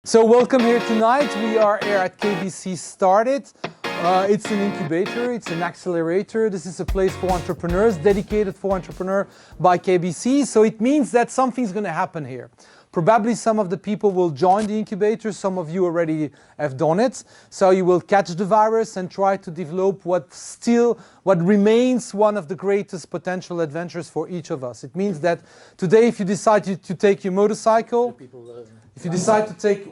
So welcome here tonight. We are here at KBC Startit. It's an incubator, it's an accelerator. This is a place for entrepreneurs, dedicated for entrepreneurs by KBC. So it means that something's going to happen here. Probably some of the people will join the incubator. Some of you already have done it. So you will catch the virus and try to develop what remains one of the greatest potential adventures for each of us. It means that today, if you decide to take your motorcycle, if you decide to take,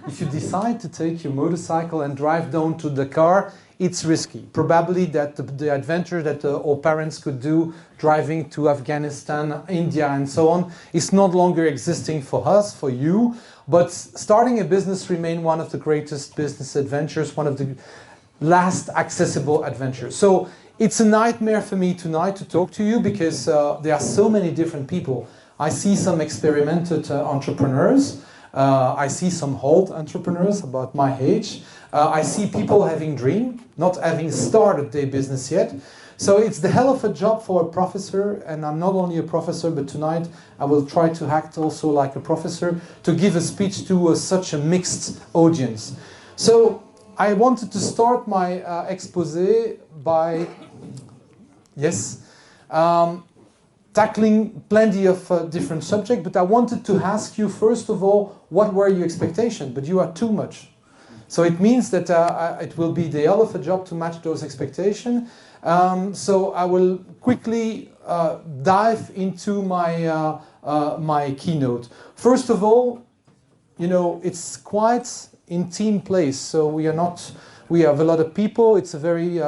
if you decide to take your motorcycle and drive down to the car, it's risky. Probably that the adventure that all parents could do, driving to Afghanistan, India and so on, is no longer existing for us, for you. But starting a business remains one of the greatest business adventures, one of the last accessible adventures. So it's a nightmare for me tonight to talk to you because there are so many different people. I see some experimented entrepreneurs. I see some old entrepreneurs about my age. I see people having dream, not having started their business yet. So it's the hell of a job for a professor, and I'm not only a professor, but tonight I will try to act also like a professor to give a speech to such a mixed audience. So I wanted to start my expose by, tackling plenty of different subjects, but I wanted to ask you first of all, what were your expectations? But you are too much. So it means that it will be the hell of a job to match those expectations. So I will quickly dive into my, my keynote. First of all, you know, it's quite intimate place. So we have a lot of people. It's a very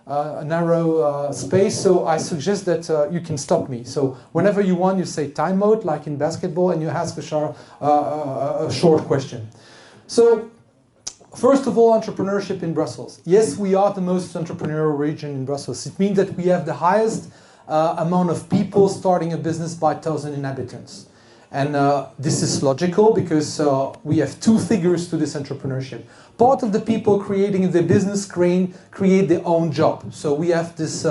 narrow space, so I suggest that you can stop me. So whenever you want, you say time out, like in basketball, and you ask a short question. So first of all, entrepreneurship in Brussels. Yes, we are the most entrepreneurial region in Brussels. It means that we have the highest amount of people starting a business by 1,000 inhabitants. And this is logical because we have two figures to this entrepreneurship. Part of the people creating the business create their own job. So we have this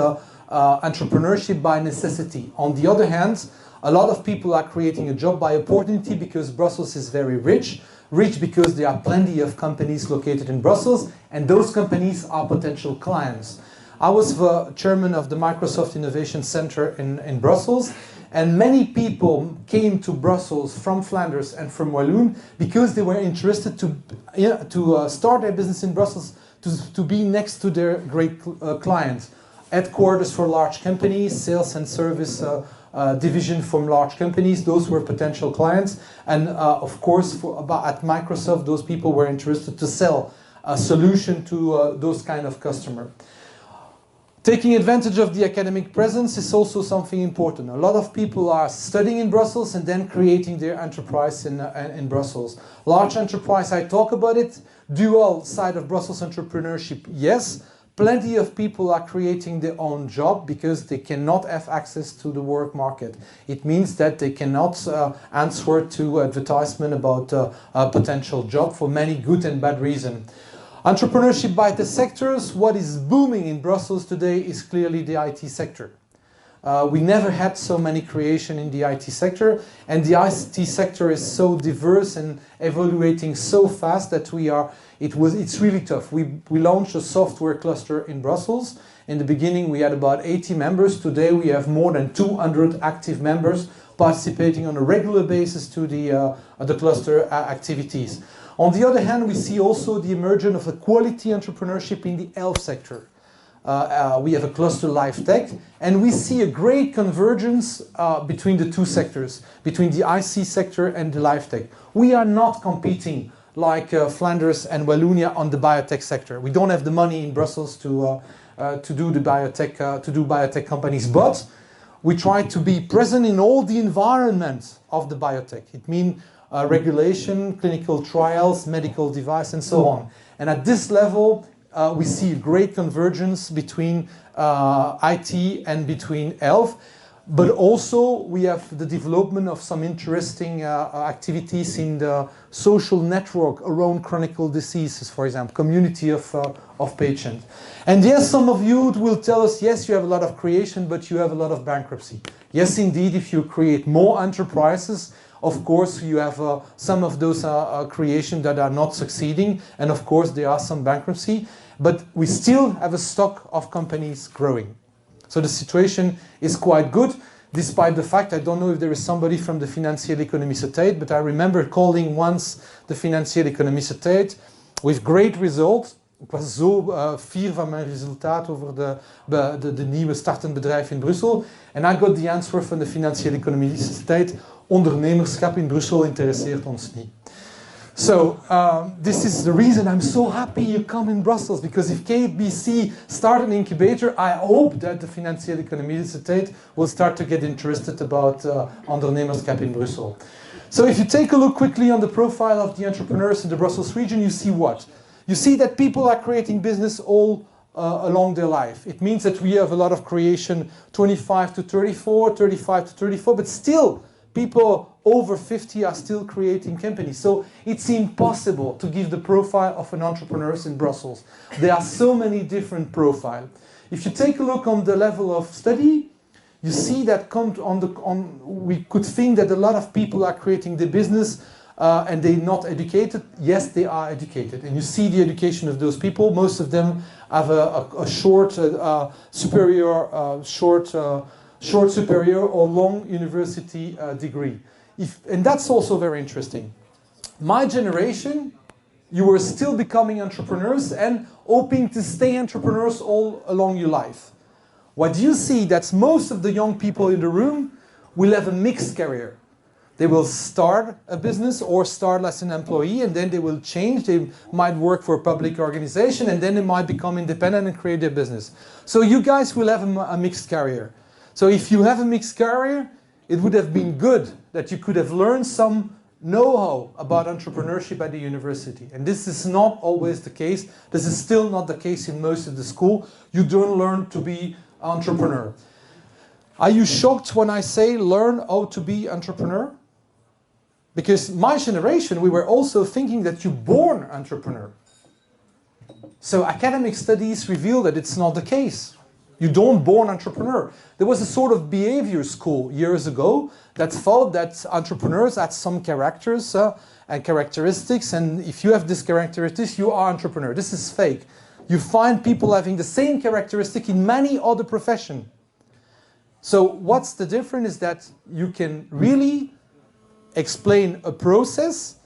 entrepreneurship by necessity. On the other hand, a lot of people are creating a job by opportunity because Brussels is very rich. Rich because there are plenty of companies located in Brussels, and those companies are potential clients. I was the chairman of the Microsoft Innovation Center in Brussels. And many people came to Brussels from Flanders and from Walloon because they were interested to start their business in Brussels, to be next to their great clients. Headquarters for large companies, sales and service division from large companies, those were potential clients. And of course, at Microsoft, those people were interested to sell a solution to those kind of customers. Taking advantage of the academic presence is also something important. A lot of people are studying in Brussels and then creating their enterprise in Brussels. Large enterprise, I talk about it. Dual side of Brussels entrepreneurship, yes. Plenty of people are creating their own job because they cannot have access to the work market. It means that they cannot answer to advertisement about a potential job for many good and bad reasons. Entrepreneurship by the sectors, what is booming in Brussels today is clearly the IT sector. We never had so many creation in the IT sector, and the IT sector is so diverse and evaluating so fast that it's really tough. We launched a software cluster in Brussels. In the beginning we had about 80 members. Today we have more than 200 active members participating on a regular basis to the cluster activities. On the other hand, we see also the emergence of a quality entrepreneurship in the health sector. We have a cluster Life Tech, and we see a great convergence between the two sectors, between the IC sector and the Life Tech. We are not competing like Flanders and Wallonia on the biotech sector. We don't have the money in Brussels to do biotech companies, but we try to be present in all the environments of the biotech. It means regulation, clinical trials, medical device, and so on. And at this level, we see a great convergence between IT and between health. But also, we have the development of some interesting activities in the social network around chronic diseases, for example, community of patients. And yes, some of you will tell us, yes, you have a lot of creation, but you have a lot of bankruptcy. Yes, indeed, if you create more enterprises, Of course, you have some of those creations that are not succeeding, and of course there are some bankruptcy, but we still have a stock of companies growing. So the situation is quite good, despite the fact, I don't know if there is somebody from de Financiële Economische Tijd, but I remember calling once the Financiële Economische Tijd with great results. Ik was zo fier van mijn resultaat over de nieuwe startend bedrijf in Brussel. And I got the answer van de Financiële Economische Tijd, ondernemerschap in Brussel interesseert ons niet. So this is the reason I'm so happy you come in Brussels, because if KBC start an incubator, I hope that the Financiële Economische Tijd will start to get interested about ondernemerschap in Brussel. So if you take a look quickly on the profile of the entrepreneurs in the Brussels region, you see what? You see that people are creating business all along their life. It means that we have a lot of creation 25 to 34, 35 to 34, but still people over 50 are still creating companies. So it's impossible to give the profile of an entrepreneur in Brussels. There are so many different profiles. If you take a look on the level of study, you see that we could think that a lot of people are creating the business and they're not educated. Yes, they are educated. And you see the education of those people. Most of them have a short superior, short superior or long university degree. And that's also very interesting. My generation, you were still becoming entrepreneurs and hoping to stay entrepreneurs all along your life. What you see, that's most of the young people in the room will have a mixed career. They will start a business or start as an employee, and then they will change. They might work for a public organization, and then they might become independent and create their business. So you guys will have a mixed career. So if you have a mixed career, it would have been good that you could have learned some know-how about entrepreneurship at the university. And this is not always the case. This is still not the case in most of the school. You don't learn to be entrepreneur. Are you shocked when I say learn how to be entrepreneur? Because my generation, we were also thinking that you're born entrepreneur. So academic studies reveal that it's not the case. You don't born entrepreneur. There was a sort of behavior school years ago that thought that entrepreneurs had some characters and characteristics, and if you have these characteristics, you are entrepreneur. This is fake. You find people having the same characteristic in many other professions. So what's the difference is that you can really explain a process,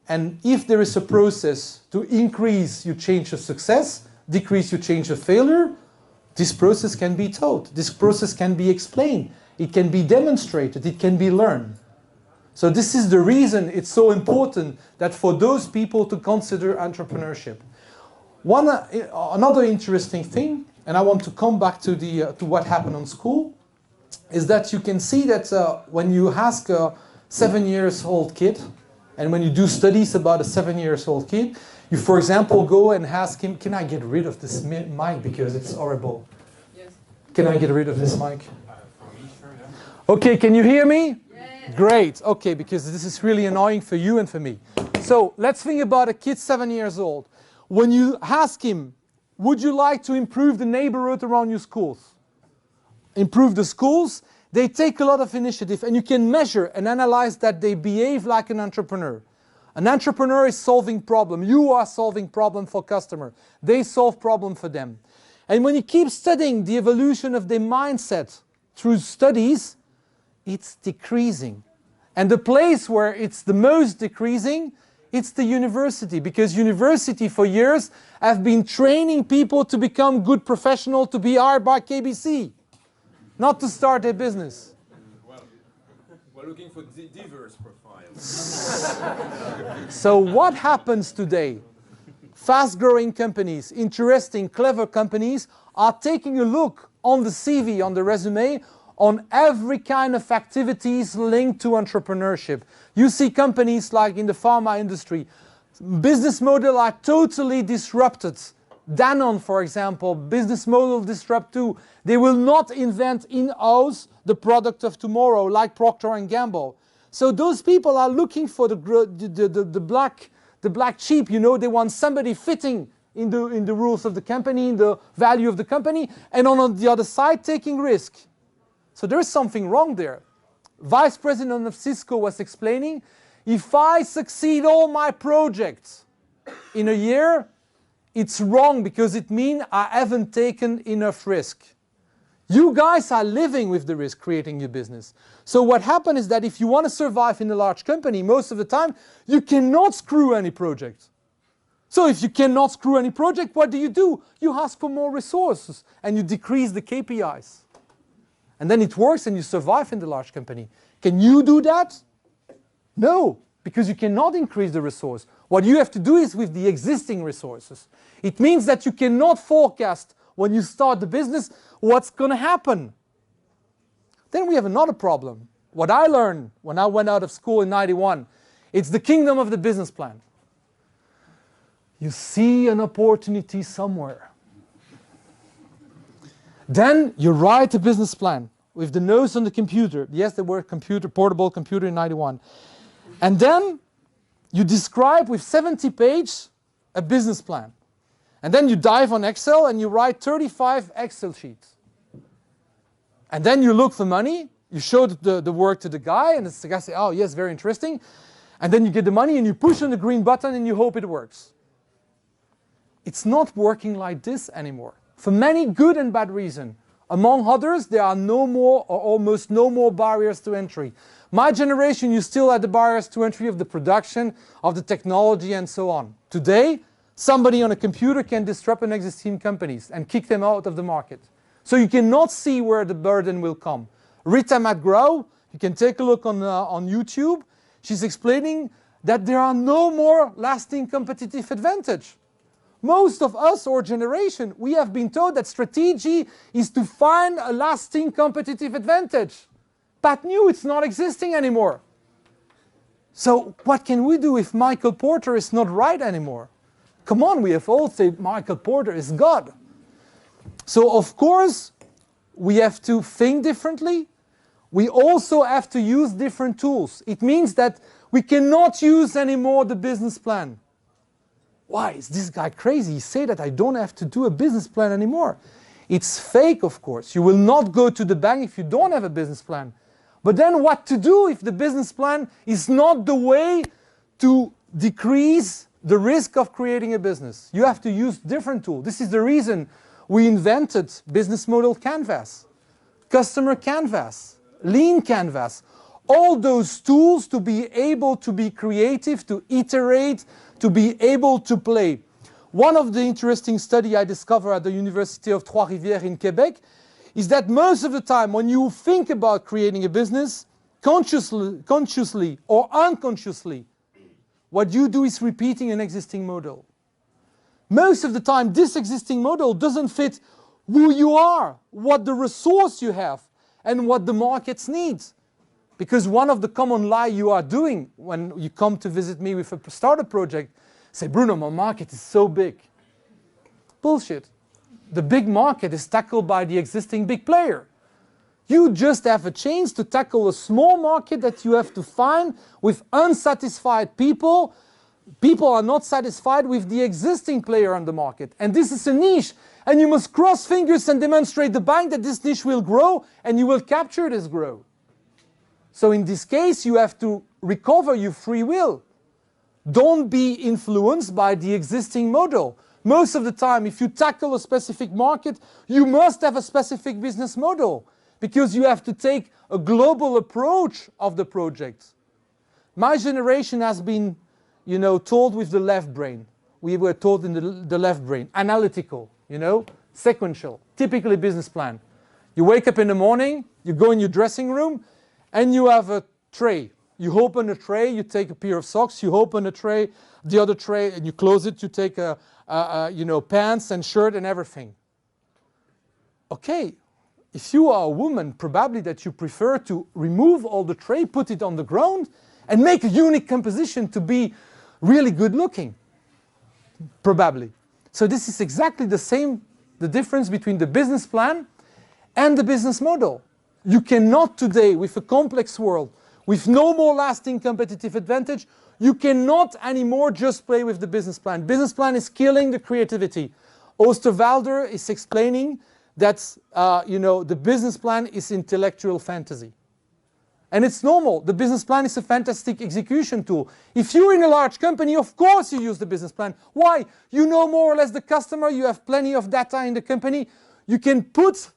and if there is a process to increase your change of success, decrease your change of failure, this process can be taught. This process can be explained. It can be demonstrated. It can be learned. So this is the reason it's so important that for those people to consider entrepreneurship. Another interesting thing, and I want to come back to what happened on school, is that you can see that when you ask a 7-year-old kid, and when you do studies about a 7-year-old kid, you, for example, go and ask him, can I get rid of this mic because it's horrible? Yes. Can I get rid of this mic? For me, sure, yeah. Okay, can you hear me? Yeah. Great, okay, because this is really annoying for you and for me. So let's think about a kid 7 years old. When you ask him, would you like to improve the neighborhood around your schools? Improve the schools? They take a lot of initiative, and you can measure and analyze that they behave like an entrepreneur. An entrepreneur is solving problem. You are solving problem for customer. They solve problem for them. And when you keep studying the evolution of their mindset through studies, it's decreasing. And the place where it's the most decreasing, it's the university, because university for years have been training people to become good professionals, to be hired by KBC. Not to start a business. Well, we're looking for diverse profiles. So what happens today? Fast-growing companies, interesting, clever companies are taking a look on the CV, on the resume, on every kind of activities linked to entrepreneurship. You see companies like in the pharma industry, business models are totally disrupted. Danone, for example, business model disrupt too. They will not invent in-house the product of tomorrow like Procter & Gamble. So those people are looking for the black sheep, you know, they want somebody fitting in the rules of the company, in the value of the company, and on the other side taking risk. So there is something wrong there. vice president of Cisco was explaining, if I succeed all my projects in a year, it's wrong because it means I haven't taken enough risk. You guys are living with the risk creating your business. So what happens is that if you want to survive in a large company, most of the time, you cannot screw any project. So if you cannot screw any project, what do? You ask for more resources and you decrease the KPIs. And then it works and you survive in the large company. Can you do that? No, because you cannot increase the resource. What you have to do is with the existing resources. It means that you cannot forecast when you start the business what's going to happen. Then we have another problem. What I learned when I went out of school in '91, it's the kingdom of the business plan. You see an opportunity somewhere. Then you write a business plan with the notes on the computer. Yes, there were portable computer in '91. And then you describe with 70 pages a business plan. And then you dive on Excel and you write 35 Excel sheets. And then you look for money, you show the work to the guy, and the guy says, oh yes, very interesting. And then you get the money and you push on the green button and you hope it works. It's not working like this anymore. For many good and bad reasons. Among others, there are no more or almost no more barriers to entry. My generation, you still had the barriers to entry of the production, of the technology and so on. Today, somebody on a computer can disrupt an existing companies and kick them out of the market. So you cannot see where the burden will come. Rita McGraw, you can take a look on YouTube, she's explaining that there are no more lasting competitive advantage. Most of us, our generation, we have been told that strategy is to find a lasting competitive advantage. Pat knew it's not existing anymore. So what can we do if Michael Porter is not right anymore? Come on, we have all said Michael Porter is God. So of course, we have to think differently. We also have to use different tools. It means that we cannot use anymore the business plan. Why? Is this guy crazy? He said that I don't have to do a business plan anymore. It's fake, of course. You will not go to the bank if you don't have a business plan. But then what to do if the business plan is not the way to decrease the risk of creating a business? You have to use different tools. This is the reason we invented business model canvas, customer canvas, lean canvas. All those tools to be able to be creative, to iterate, to be able to play. One of the interesting studies I discovered at the University of Trois-Rivières in Quebec is that most of the time when you think about creating a business, consciously or unconsciously, what you do is repeating an existing model. Most of the time this existing model doesn't fit who you are, what the resource you have, and what the markets need. Because one of the common lies you are doing when you come to visit me with a startup project, say, Bruno, my market is so big. Bullshit. The big market is tackled by the existing big player. You just have a chance to tackle a small market that you have to find with unsatisfied people. People are not satisfied with the existing player on the market. And this is a niche. And you must cross fingers and demonstrate the bank that this niche will grow and you will capture this growth. So in this case, you have to recover your free will. Don't be influenced by the existing model. Most of the time, if you tackle a specific market, you must have a specific business model because you have to take a global approach of the project. My generation has been, told with the left brain. We were taught in the left brain, analytical, sequential, typically business plan. You wake up in the morning, you go in your dressing room, and you have a tray. You open a tray, you take a pair of socks, you open a tray, the other tray, and you close it, you take pants and shirt and everything. Okay, if you are a woman, probably that you prefer to remove all the tray, put it on the ground, and make a unique composition to be really good looking. Probably. So this is exactly the difference between the business plan and the business model. You cannot today, with a complex world, with no more lasting competitive advantage, you cannot anymore just play with the business plan. Business plan is killing the creativity. Oosterwalder is explaining that the business plan is intellectual fantasy. And it's normal. The business plan is a fantastic execution tool. If you're in a large company, of course you use the business plan. Why? You know more or less the customer, you have plenty of data in the company. You can put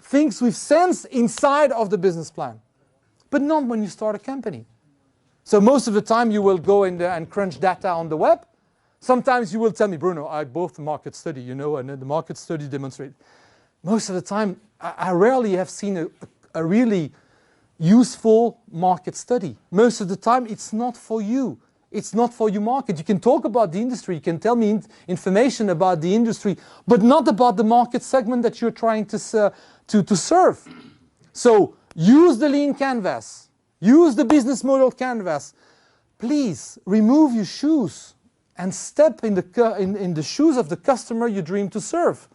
things with sense inside of the business plan. But not when you start a company. So most of the time you will go in there and crunch data on the web. Sometimes you will tell me, Bruno, I bought the market study, you know, and then the market study demonstrates. Most of the time, I rarely have seen a really useful market study. Most of the time, it's not for you. It's not for your market. You can talk about the industry, you can tell me information about the industry, but not about the market segment that you're trying to serve. So use the lean canvas. Use the business model canvas. Please remove your shoes and step in the shoes of the customer you dream to serve.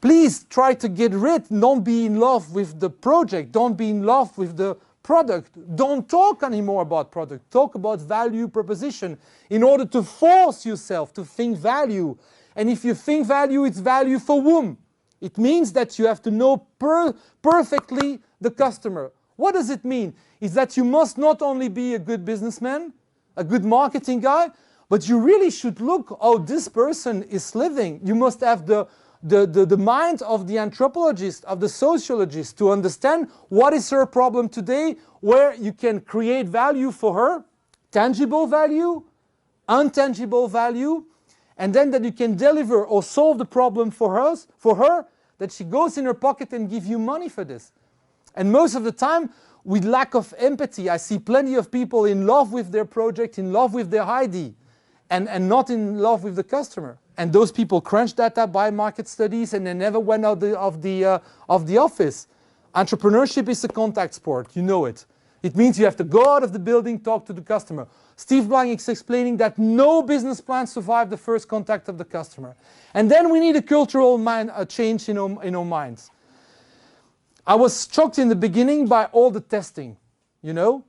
Please try to get rid, don't be in love with the project, don't be in love with the product. Don't talk anymore about product, talk about value proposition in order to force yourself to think value. And if you think value, it's value for whom? It means that you have to know perfectly the customer. What does it mean? Is that you must not only be a good businessman, a good marketing guy, but you really should look how this person is living. You must have the mind of the anthropologist, of the sociologist, to understand what is her problem today, where you can create value for her, tangible value, intangible value, and then that you can deliver or solve the problem for her, that she goes in her pocket and give you money for this. And most of the time, with lack of empathy, I see plenty of people in love with their project, in love with their ID, and not in love with the customer. And those people crunch data, buy market studies, and they never went out of the office. Entrepreneurship is a contact sport, you know it. It means you have to go out of the building, talk to the customer. Steve Blank is explaining that no business plan survives the first contact of the customer. And then we need a cultural change in our minds. I was shocked in the beginning by all the testing, you know.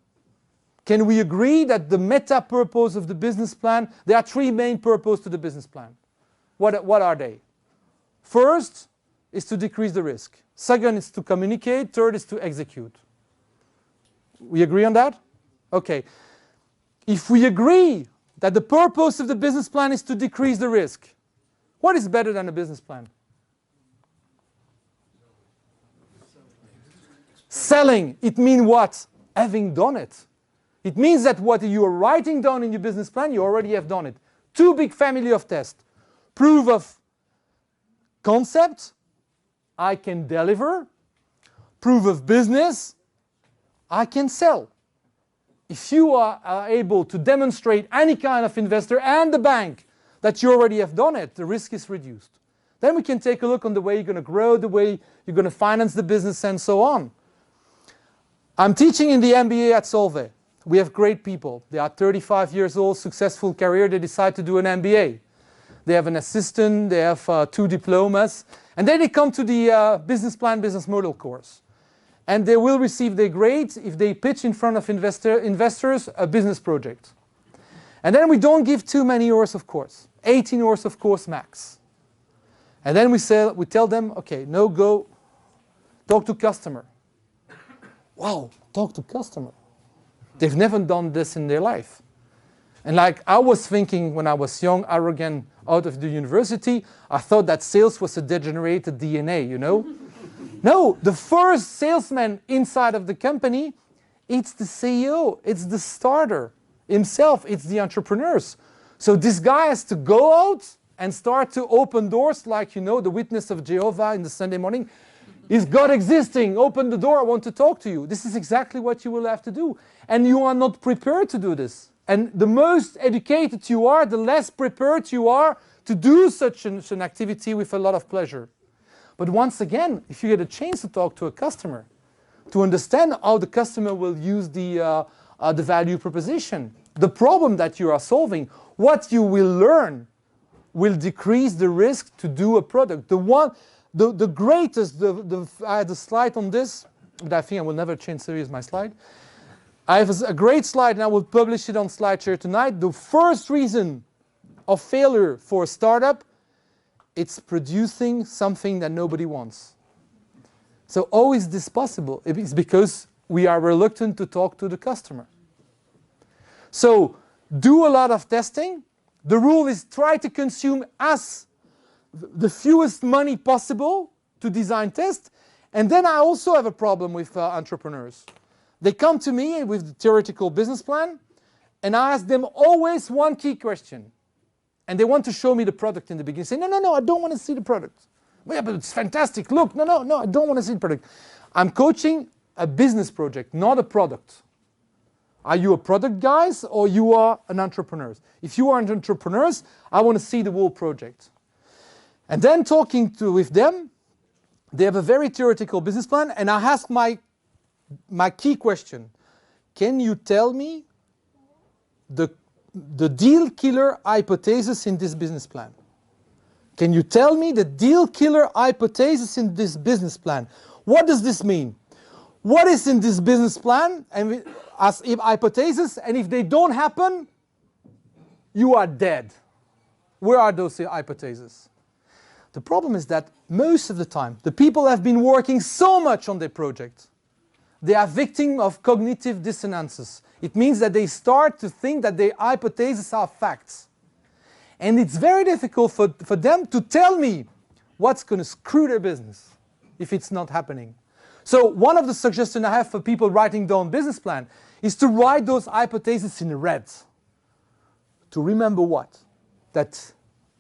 Can we agree that the meta purpose of the business plan, there are three main purposes to the business plan. What are they? First is to decrease the risk. Second is to communicate. Third is to execute. We agree on that? Okay. If we agree that the purpose of the business plan is to decrease the risk, what is better than a business plan? Selling. It means what? Having done it. It means that what you are writing down in your business plan, you already have done it. Two big family of tests. Proof of concept, I can deliver. Proof of business, I can sell. If you are able to demonstrate any kind of investor and the bank that you already have done it, the risk is reduced. Then we can take a look on the way you're going to grow, the way you're going to finance the business, and so on. I'm teaching in the MBA at Solvay. We have great people. They are 35 years old, successful career. They decide to do an MBA. They have an assistant, they have 2 diplomas, and then they come to the business plan, business model course. And they will receive their grade if they pitch in front of investors a business project. And then we don't give too many hours of course, 18 hours of course max. And then we tell them, okay, no go, talk to customer. Wow, talk to customer. They've never done this in their life. And like I was thinking when I was young, arrogant, out of the university, I thought that sales was a degenerated DNA, you know? No, the first salesman inside of the company, it's the CEO, it's the starter himself, it's the entrepreneurs. So this guy has to go out and start to open doors like, you know, the witness of Jehovah in the Sunday morning. Is God existing? Open the door, I want to talk to you. This is exactly what you will have to do. And you are not prepared to do this. And the most educated you are, the less prepared you are to do such an activity with a lot of pleasure. But once again, if you get a chance to talk to a customer, to understand how the customer will use the value proposition, the problem that you are solving, what you will learn will decrease the risk to do a product. The greatest, I had a slide on this, but I think I will never change series my slide. I have a great slide and I will publish it on SlideShare tonight. The first reason of failure for a startup, it's producing something that nobody wants. So how is this possible? It's because we are reluctant to talk to the customer. So do a lot of testing. The rule is try to consume the fewest money possible to design test. And then I also have a problem with entrepreneurs. They come to me with the theoretical business plan, and I ask them always one key question. And they want to show me the product in the beginning. Say, no, I don't want to see the product. Well, yeah, but it's fantastic. Look, no, I don't want to see the product. I'm coaching a business project, not a product. Are you a product guys or you are an entrepreneur? If you are an entrepreneur, I want to see the whole project. And then talking with them, they have a very theoretical business plan, and I ask my key question. Can you tell me the deal killer hypothesis in this business plan? Can you tell me the deal killer hypothesis in this business plan? What does this mean? What is in this business plan and as if hypothesis, and if they don't happen, you are dead. Where are those hypotheses? The problem is that most of the time, the people have been working so much on their project, they are victims of cognitive dissonances. It means that they start to think that their hypotheses are facts. And it's very difficult for them to tell me what's going to screw their business if it's not happening. So one of the suggestions I have for people writing down business plan is to write those hypotheses in red. To remember what? That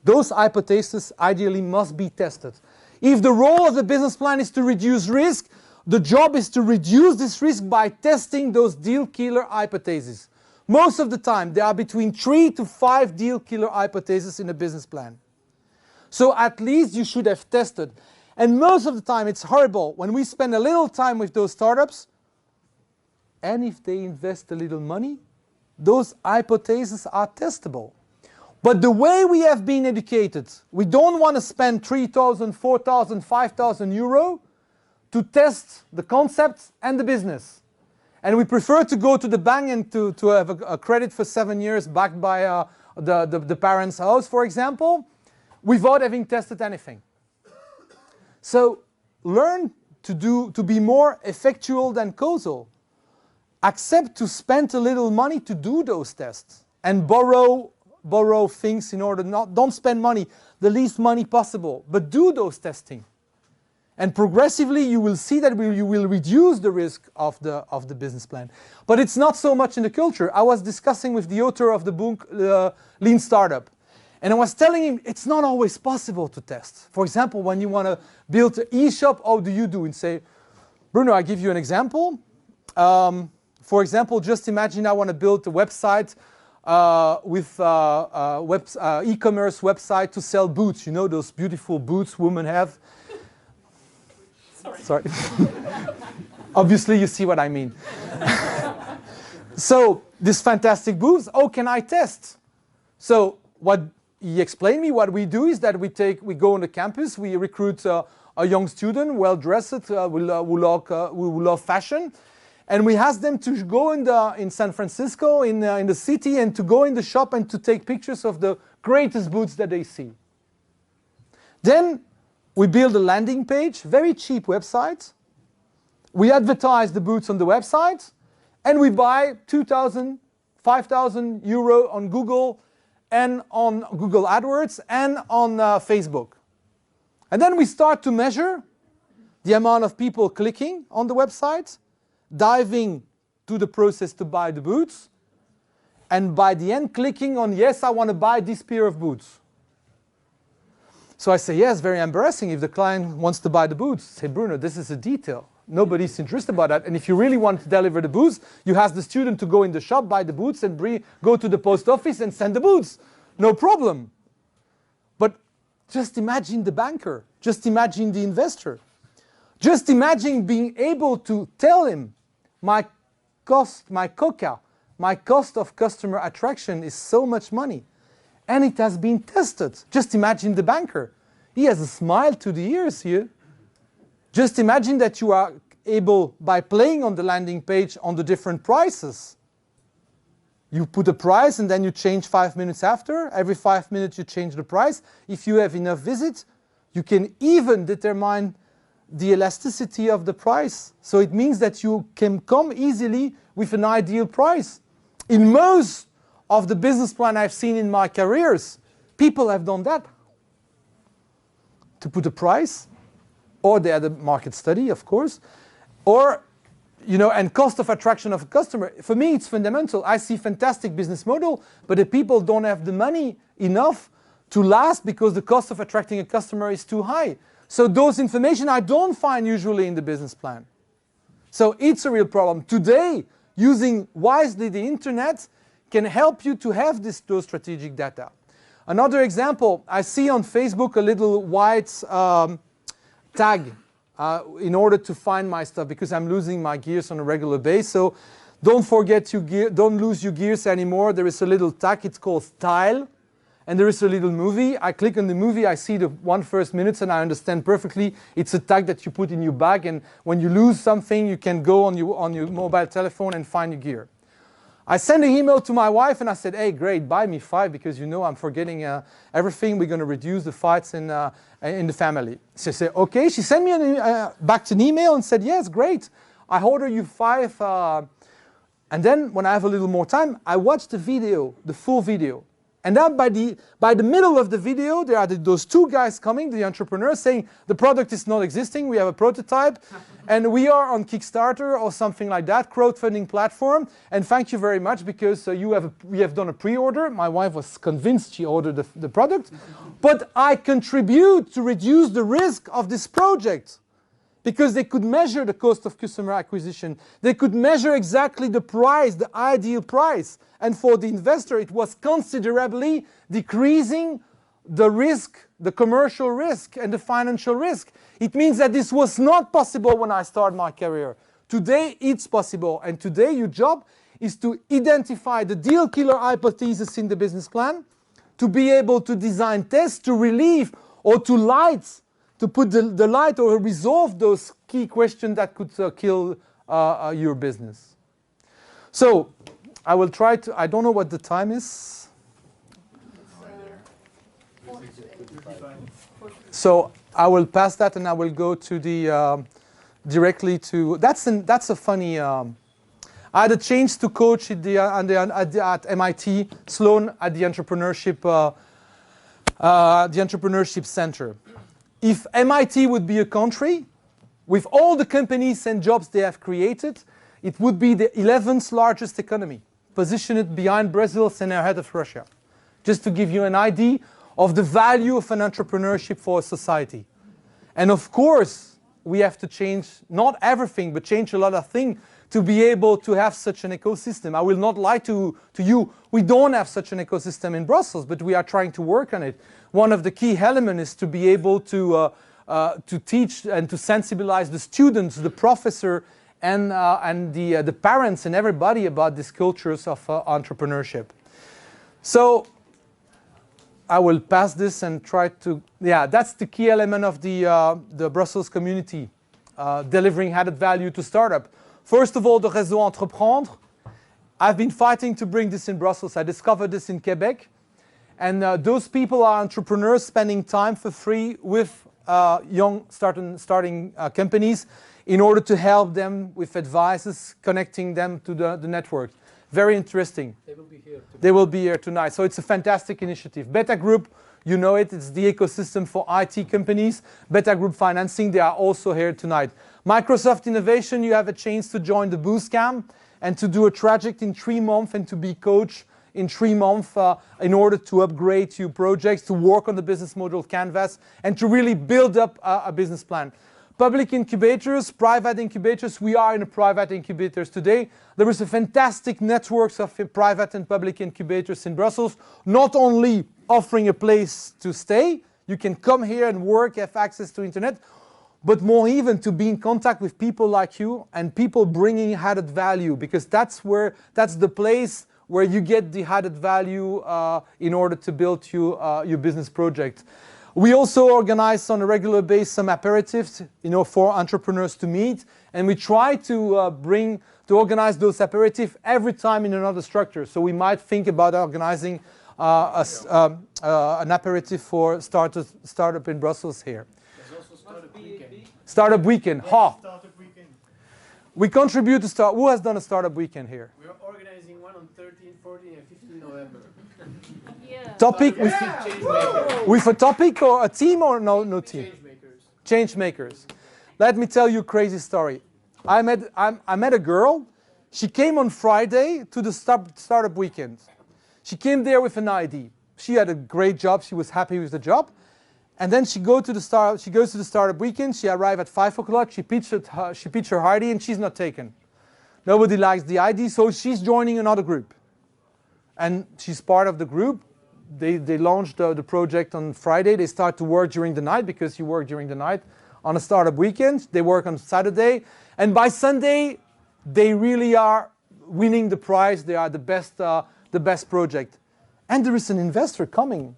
those hypotheses ideally must be tested. If the role of the business plan is to reduce risk, the job is to reduce this risk by testing those deal killer hypotheses. Most of the time, there are between 3 to 5 deal killer hypotheses in a business plan. So at least you should have tested. And most of the time, it's horrible when we spend a little time with those startups, and if they invest a little money, those hypotheses are testable. But the way we have been educated, we don't want to spend 3,000, 4,000, 5,000 euro to test the concept and the business. And we prefer to go to the bank and to have a credit for 7 years backed by the parents' house, for example, without having tested anything. So learn to be more effectual than causal. Accept to spend a little money to do those tests and borrow things in order don't spend money, the least money possible, but do those testing. And progressively you will see that you will reduce the risk of the business plan. But it's not so much in the culture. I was discussing with the author of the book Lean Startup. And I was telling him it's not always possible to test. For example, when you want to build an e-shop, how do you do? And say, Bruno, I give you an example. For example, just imagine I want to build a website with e-commerce website to sell boots. You know those beautiful boots women have? Sorry. Obviously, you see what I mean. So, this fantastic boots, how can I test? So, what he explained me, what we do is that we go on the campus, we recruit a young student, well-dressed, who love fashion, and we ask them to go in San Francisco, in the city, and to go in the shop and to take pictures of the greatest boots that they see. Then we build a landing page, very cheap website. We advertise the boots on the website, and we buy 2,000, 5,000 euro on Google and on Google AdWords and on Facebook. And then we start to measure the amount of people clicking on the website, diving to the process to buy the boots, and by the end clicking on, yes, I want to buy this pair of boots. So I say, yes, very embarrassing if the client wants to buy the boots. Say, Bruno, this is a detail. Nobody's interested about that. And if you really want to deliver the boots, you ask the student to go in the shop, buy the boots, and go to the post office and send the boots. No problem. But just imagine the banker. Just imagine the investor. Just imagine being able to tell him, my cost of customer attraction is so much money. And it has been tested. Just imagine the banker. He has a smile to the ears here. Just imagine that you are able, by playing on the landing page on the different prices. You put a price and then you change 5 minutes after. Every 5 minutes you change the price. If you have enough visits, you can even determine the elasticity of the price. So it means that you can come easily with an ideal price. In most of the business plan I've seen in my careers, people have done that. To put a price, or they had a market study, of course, or, and cost of attraction of a customer. For me, it's fundamental. I see fantastic business model, but the people don't have the money enough to last because the cost of attracting a customer is too high. So those information I don't find usually in the business plan. So it's a real problem. Today, using wisely the internet can help you to have those strategic data. Another example, I see on Facebook a little white tag in order to find my stuff because I'm losing my gears on a regular basis. So don't forget don't lose your gears anymore. There is a little tag, it's called Style. And there is a little movie. I click on the movie, I see the first minutes, and I understand perfectly. It's a tag that you put in your bag, and when you lose something, you can go on your mobile telephone and find your gear. I sent an email to my wife, and I said, hey, great, buy me 5, because I'm forgetting everything. We're going to reduce the fights in the family. She said, okay. She sent me back an email and said, yes, great. I order you 5. And then when I have a little more time, I watch the video, the full video. And then by the middle of the video, there are those 2 guys coming, the entrepreneurs, saying the product is not existing, we have a prototype, and we are on Kickstarter or something like that, crowdfunding platform, and thank you very much because we have done a pre-order. My wife was convinced she ordered the product, but I contribute to reduce the risk of this project. Because they could measure the cost of customer acquisition. They could measure exactly the price, the ideal price. And for the investor, it was considerably decreasing the risk, the commercial risk and the financial risk. It means that this was not possible when I started my career. Today, it's possible. And today, your job is to identify the deal killer hypothesis in the business plan, to be able to design tests, to relieve or to put the light or resolve those key questions that could kill your business. So I will try to, I don't know what the time is. So I will pass that and I will go to the, directly to, that's a funny, I had a chance to coach at MIT, Sloan, at the Entrepreneurship Center. If MIT would be a country, with all the companies and jobs they have created, it would be the 11th largest economy, positioned behind Brazil and ahead of Russia. Just to give you an idea of the value of an entrepreneurship for a society. And of course, we have to change, not everything, but change a lot of things to be able to have such an ecosystem. I will not lie to you, we don't have such an ecosystem in Brussels, but we are trying to work on it. One of the key elements is to be able to teach and to sensibilize the students, the professor, and the parents and everybody about these cultures of entrepreneurship. So I will pass this and try to, that's the key element of the Brussels community, delivering added value to startup. First of all, the réseau entreprendre. I've been fighting to bring this in Brussels. I discovered this in Quebec. And those people are entrepreneurs spending time for free with young starting companies in order to help them with advices, connecting them to the network. Very interesting. They will be here tonight. They will be here tonight. So it's a fantastic initiative. Beta Group, you know it, it's the ecosystem for IT companies. Beta Group Financing, they are also here tonight. Microsoft Innovation, you have a chance to join the Boost Camp and to do a trajectory in 3 months and to be coached in 3 months in order to upgrade your projects, to work on the business model canvas, and to really build up a business plan. Public incubators, private incubators, we are in a private incubators today. There is a fantastic network of private and public incubators in Brussels, not only offering a place to stay, you can come here and work, have access to internet, but more even to be in contact with people like you and people bringing added value, because that's the place where you get the added value in order to build your business project. We also organize on a regular basis some aperitifs, for entrepreneurs to meet, and we try to organize those aperitifs every time in another structure. So we might think about organizing an aperitif for startup in Brussels here. There's also Startup Weekend. Startup weekend. Ha! Startup weekend. We contribute to start. Who has done a startup weekend here? We are organizing one on 13, 14, and 15 November. Yeah. Topic with, Change makers. with a topic or a team or no team? Change makers. Change makers. Let me tell you a crazy story. I met a girl. She came on Friday to the startup weekend. She came there with an ID. She had a great job. She was happy with the job. And then she goes to the startup weekend. She arrived at 5 o'clock. She pitched her ID and she's not taken. Nobody likes the ID, so she's joining another group. And she's part of the group. They launched the project on Friday. They start to work during the night because you work during the night on a startup weekend. They work on Saturday. And by Sunday, they really are winning the prize. They are the best project. And there is an investor coming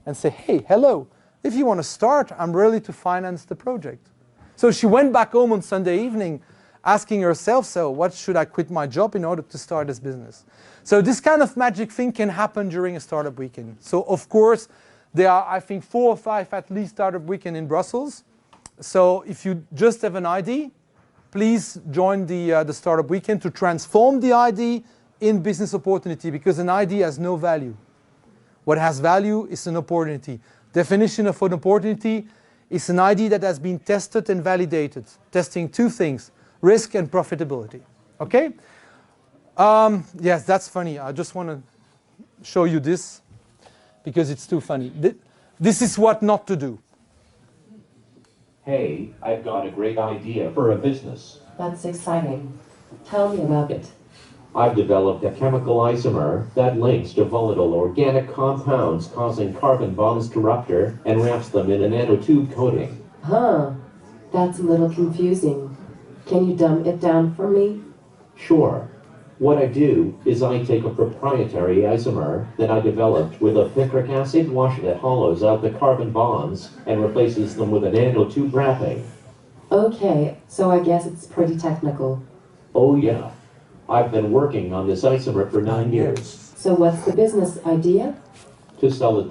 and say, hey, hello, if you want to start, I'm ready to finance the project. So she went back home on Sunday evening asking herself, so what should I quit my job in order to start this business? So this kind of magic thing can happen during a startup weekend. So of course, there are, I think, 4 or 5 at least startup weekend in Brussels. So if you just have an ID, please join the startup weekend to transform the ID in business opportunity, because an ID has no value. What has value is an opportunity. Definition of an opportunity is an ID that has been tested and validated, testing 2 things, risk and profitability. Okay? Yes, that's funny. I just want to show you this because it's too funny. This is what not to do. Hey, I've got a great idea for a business. That's exciting. Tell me about it. I've developed a chemical isomer that links to volatile organic compounds causing carbon bonds to rupture and wraps them in a nanotube coating. Huh. That's a little confusing. Can you dumb it down for me? Sure. What I do is I take a proprietary isomer that I developed with a picric acid wash that hollows out the carbon bonds and replaces them with a nanotube wrapping. Okay, so I guess it's pretty technical. Oh yeah. I've been working on this isomer for 9 years. So what's the business idea? To sell it,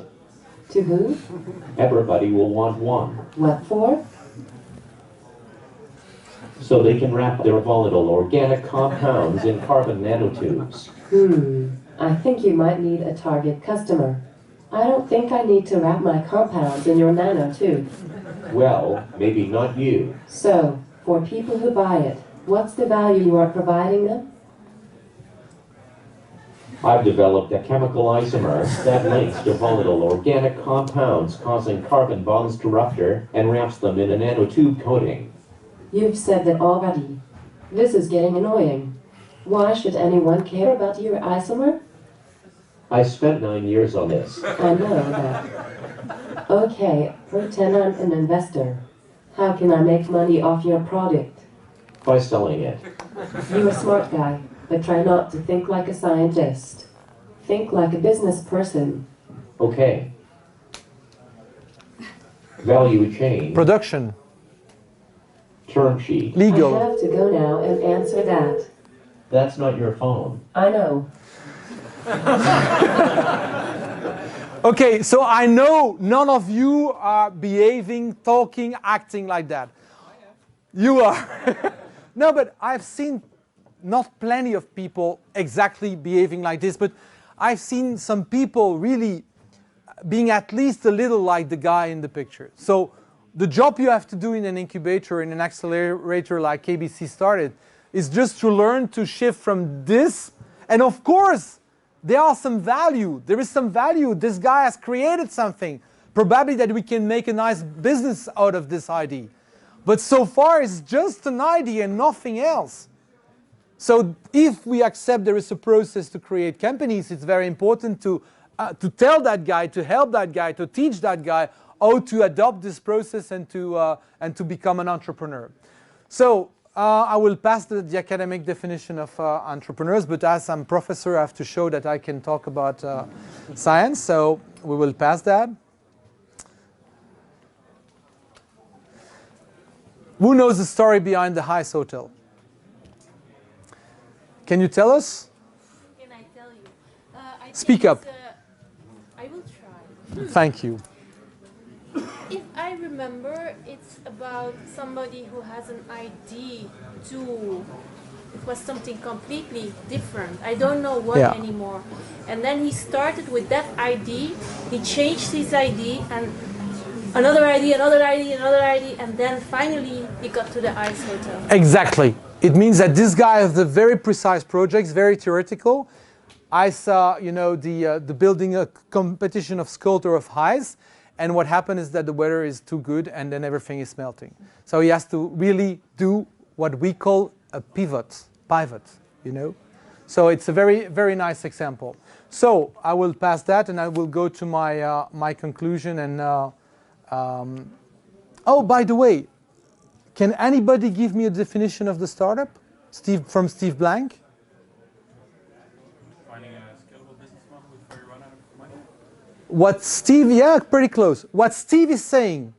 To who? everybody will want one. What for? So they can wrap their volatile organic compounds in carbon nanotubes. I think you might need a target customer. I don't think I need to wrap my compounds in your nanotube. Well, maybe not you. So, for people who buy it, what's the value you are providing them? I've developed a chemical isomer that links to volatile organic compounds causing carbon bonds to rupture and wraps them in a nanotube coating. You've said that already. This is getting annoying. Why should anyone care about your isomer? I spent 9 years on this. I know that. Okay, pretend I'm an investor. How can I make money off your product? By selling it. You're a smart guy, but try not to think like a scientist. Think like a business person. Okay. Value chain. Production, Term sheet. I legal. have to go now and answer that. That's not your phone. I know. Okay, so I know none of you are behaving, talking, acting like that. You are. No, but I've seen not plenty of people exactly behaving like this, but I've seen some people really being at least a little like the guy in the picture. So the job you have to do in an incubator, in an accelerator like KBC Startit, is just to learn to shift from this. And of course, there is some value. This guy has created something. Probably that we can make a nice business out of this idea. But so far, it's just an idea and nothing else. So if we accept there is a process to create companies, it's very important to tell that guy, to help that guy, to teach that guy how to adopt this process and to become an entrepreneur. So I will pass the academic definition of entrepreneurs, but as I'm professor, I have to show that I can talk about science, so we will pass that. Who knows the story behind the Heist Hotel? Can you tell us? Can I tell you? I Speak think up. I will try. Thank you. If I remember remember, it's about somebody who has an idea to. It was something completely different. I don't know what anymore. And then he started with that idea. He changed his idea and another idea, another idea, another idea, and then finally he got to the ice hotel. Exactly. It means that this guy has the very precise projects, very theoretical. I saw, you know, the building a competition of sculptor of ice, and what happened is that the weather is too good, and then everything is melting. So he has to really do what we call a pivot, you know. So it's a very, very nice example. So I will pass that, and I will go to my my conclusion. And oh, by the way, can anybody give me a definition of the startup? From Steve Blank. Finding a scalable business model before you run out of money. What Steve, yeah, pretty close. What Steve is saying,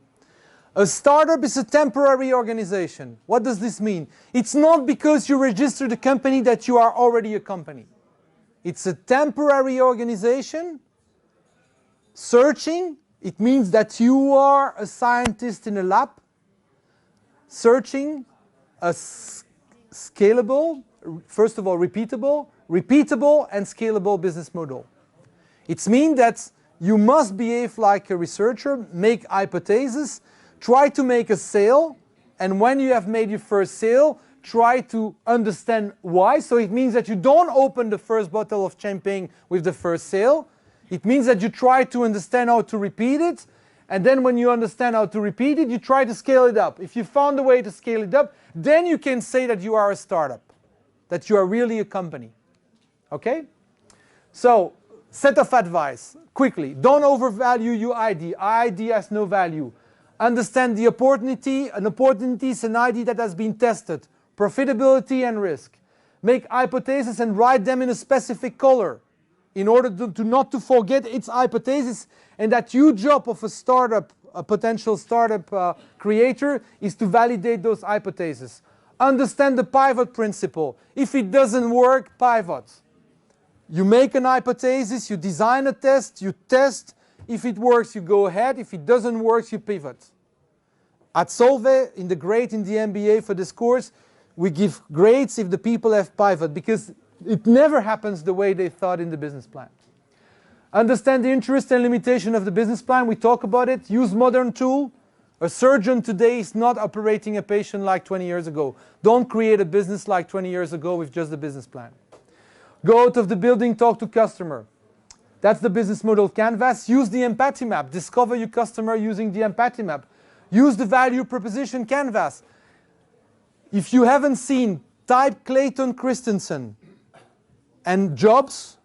a startup is a temporary organization. What does this mean? It's not because you registered a company that you are already a company. It's a temporary organization searching. It means that you are a scientist in a lab searching a scalable, first of all repeatable and scalable business model. It means that you must behave like a researcher, make hypotheses, try to make a sale, and when you have made your first sale, try to understand why. So it means that you don't open the first bottle of champagne with the first sale. It means that you try to understand how to repeat it, and then when you understand how to repeat it, you try to scale it up. If you found a way to scale it up, then you can say that you are a startup, that you are really a company. Okay? So, set of advice, quickly. Don't overvalue your idea. Idea has no value. Understand the opportunity. An opportunity is an idea that has been tested. Profitability and risk. Make hypotheses and write them in a specific color in order to not to forget its hypothesis, and that huge job of a startup, a potential startup creator, is to validate those hypotheses. Understand the pivot principle. If it doesn't work, pivot. You make an hypothesis, you design a test, you test. If it works, you go ahead. If it doesn't work, you pivot. At Solvay, in the MBA for this course, we give grades if the people have pivot, because it never happens the way they thought in the business plan. Understand the interest and limitation of the business plan. We talk about it. Use modern tool. A surgeon today is not operating a patient like 20 years ago. Don't create a business like 20 years ago with just the business plan. Go out of the building, talk to customer. That's the business model canvas. Use the empathy map. Discover your customer using the empathy map. Use the value proposition canvas. If you haven't seen, type Clayton Christensen and jobs,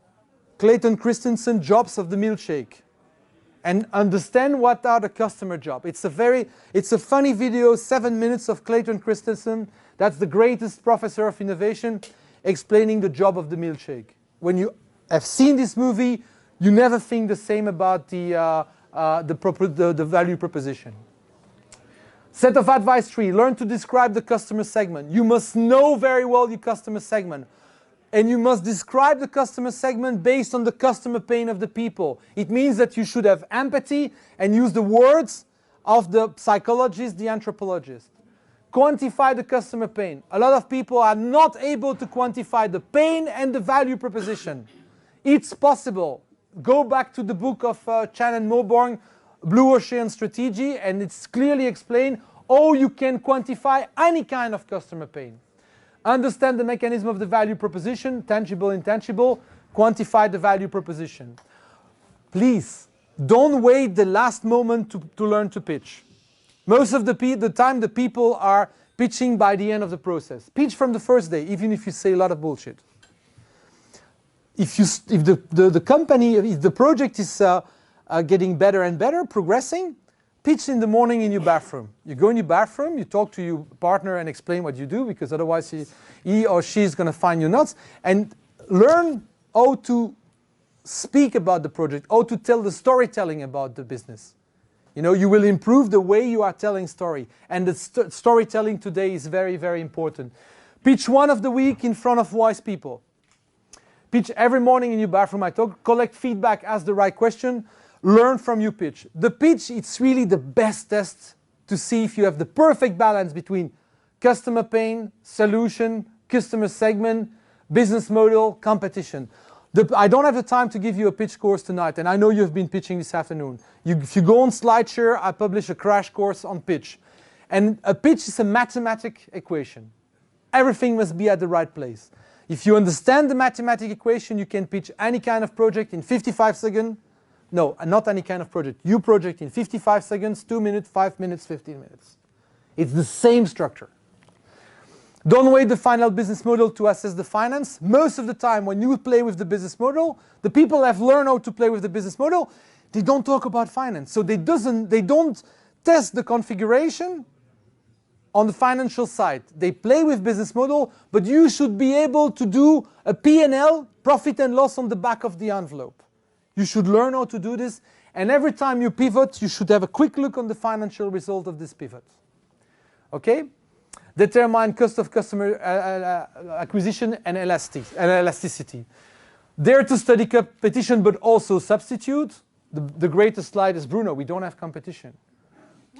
Clayton Christensen jobs of the milkshake, and understand what are the customer job. It's a funny video, 7 minutes of Clayton Christensen. That's the greatest professor of innovation, explaining the job of the milkshake. When you have seen this movie, you never think the same about the value proposition. Set of advice 3, learn to describe the customer segment. You must know very well your customer segment. And you must describe the customer segment based on the customer pain of the people. It means that you should have empathy and use the words of the psychologist, the anthropologist. Quantify the customer pain. A lot of people are not able to quantify the pain and the value proposition. It's possible. Go back to the book of Chan and Moborn, Blue Ocean Strategy, and it's clearly explained how you can quantify any kind of customer pain. Understand the mechanism of the value proposition, tangible, intangible, quantify the value proposition. Please, don't wait the last moment to learn to pitch. Most of the time the people are pitching by the end of the process. Pitch from the first day, even if you say a lot of bullshit. If the company, if the project is getting better and better, progressing, pitch in the morning in your bathroom. You go in your bathroom, you talk to your partner and explain what you do, because otherwise he or she is going to find you nuts. And learn how to speak about the project, how to tell the storytelling about the business. You know, you will improve the way you are telling story. And the storytelling today is very, very important. Pitch one of the week in front of wise people. Pitch every morning in your bathroom. Collect feedback, ask the right question. Learn from your pitch. The pitch, it's really the best test to see if you have the perfect balance between customer pain, solution, customer segment, business model, competition. I don't have the time to give you a pitch course tonight, and I know you've been pitching this afternoon. If you go on SlideShare, I publish a crash course on pitch. And a pitch is a mathematical equation. Everything must be at the right place. If you understand the mathematical equation, you can pitch any kind of project in 55 seconds. No, not any kind of project. You project in 55 seconds, 2 minutes, 5 minutes, 15 minutes. It's the same structure. Don't wait the final business model to assess the finance. Most of the time when you play with the business model, the people have learned how to play with the business model, they don't talk about finance. So they don't test the configuration on the financial side. They play with business model, but you should be able to do a P&L, profit and loss on the back of the envelope. You should learn how to do this, and every time you pivot, you should have a quick look on the financial result of this pivot. Okay? Determine cost of customer acquisition and elasticity. Dare to study competition, but also substitute. The greatest slide is Bruno. We don't have competition.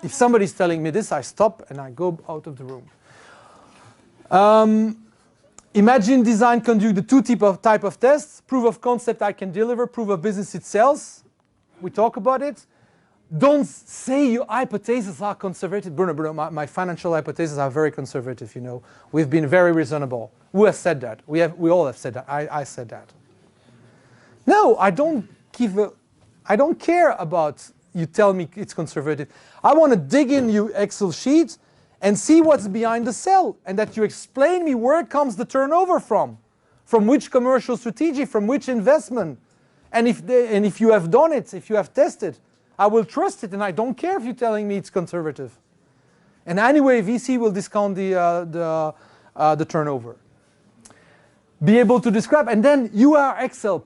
If somebody's telling me this, I stop and I go out of the room. Imagine, design, conduct the two type of tests. Proof of concept I can deliver, proof of business it sells. We talk about it. Don't say your hypotheses are conservative. Bruno, my financial hypotheses are very conservative, you know. We've been very reasonable. Who has said that? We all have said that. I said that. No, I don't care about you tell me it's conservative. I want to dig in your Excel sheet and see what's behind the cell, and that you explain me where comes the turnover from which commercial strategy, from which investment. And if you have done it, if you have tested, I will trust it, and I don't care if you're telling me it's conservative. And anyway, VC will discount the turnover. Be able to describe, and then you are Excel.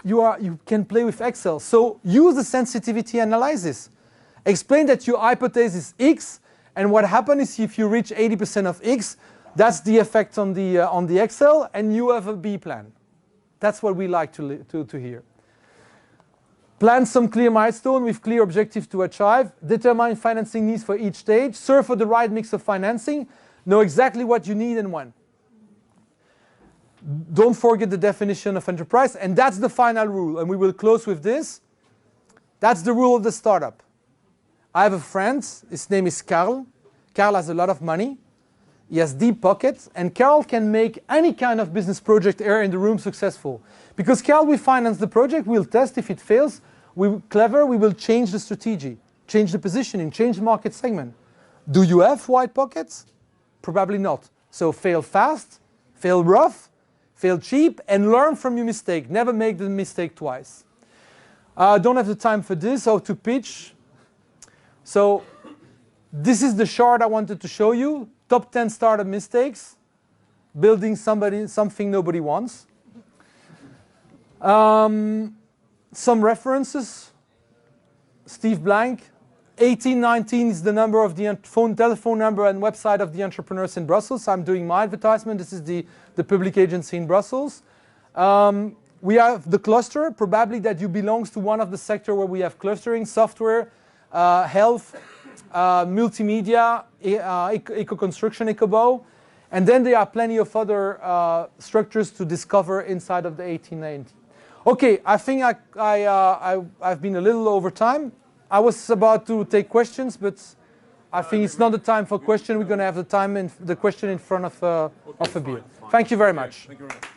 You can play with Excel. So use the sensitivity analysis. Explain that your hypothesis is X, and what happens is if you reach 80% of X, that's the effect on the Excel, and you have a B plan. That's what we like to hear. Plan some clear milestone with clear objectives to achieve. Determine financing needs for each stage. Search for the right mix of financing. Know exactly what you need and when. Don't forget the definition of enterprise. And that's the final rule. And we will close with this. That's the rule of the startup. I have a friend. His name is Carl. Carl has a lot of money. He has deep pockets. And Carl can make any kind of business project here in the room successful. Because Carl will finance the project. We'll test if it fails. We're clever, we will change the strategy, change the positioning, change the market segment. Do you have wide pockets? Probably not. So fail fast, fail rough, fail cheap, and learn from your mistake. Never make the mistake twice. Don't have the time for this, how to pitch. So this is the chart I wanted to show you. Top 10 startup mistakes. Building something nobody wants. Some references. Steve Blank. 1819 is the number of the telephone number and website of the entrepreneurs in Brussels. I'm doing my advertisement. This is the public agency in Brussels. We have the cluster, probably that you belongs to one of the sector where we have clustering, software, health, multimedia, eco-construction, eco-bow. And then there are plenty of other structures to discover inside of the 1890. Okay, I think I've been a little over time. I was about to take questions, but I think it's not the time for question. We're going to have the question in front of a beer. Thank you very much. Thank you very much.